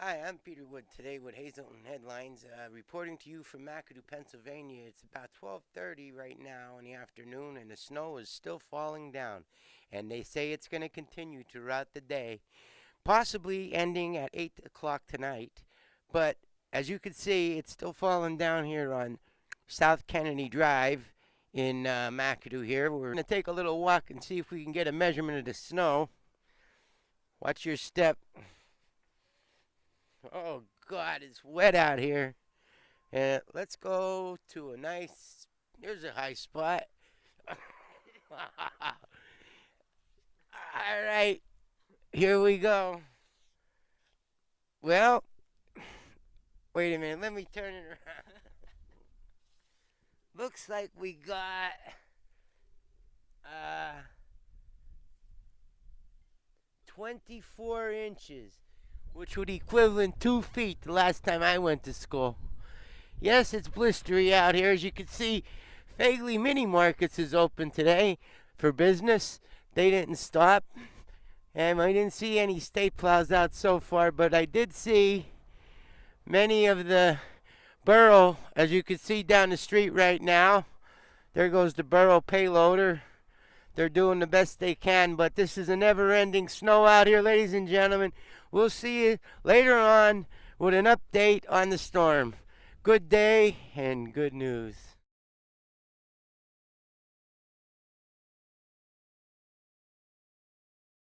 Hi, I'm Peter Wood today with Hazelton Headlines, reporting to you from McAdoo, Pennsylvania. It's about 12:30 right now in the afternoon, and the snow is still falling down. And they say it's going to continue throughout the day, possibly ending at 8 o'clock tonight. But as you can see, it's still falling down here on South Kennedy Drive in McAdoo here. We're going to take a little walk and see if we can get a measurement of the snow. Watch your step. Oh, God, it's wet out here. And let's go to a nice. Here's a high spot. All right, here we go. Well, wait a minute. Let me turn it around. Looks like we got uh 24 inches, which would equivalent 2 feet the last time I went to school. Yes, it's blistery out here. As you can see, Fagley Mini Markets is open today for business. They didn't stop. And I didn't see any state plows out so far, but I did see many of the borough, as you can see down the street right now. There goes the borough payloader. They're doing the best they can, but this is a never-ending snow out here, ladies and gentlemen. We'll see you later on with an update on the storm. Good day and good news.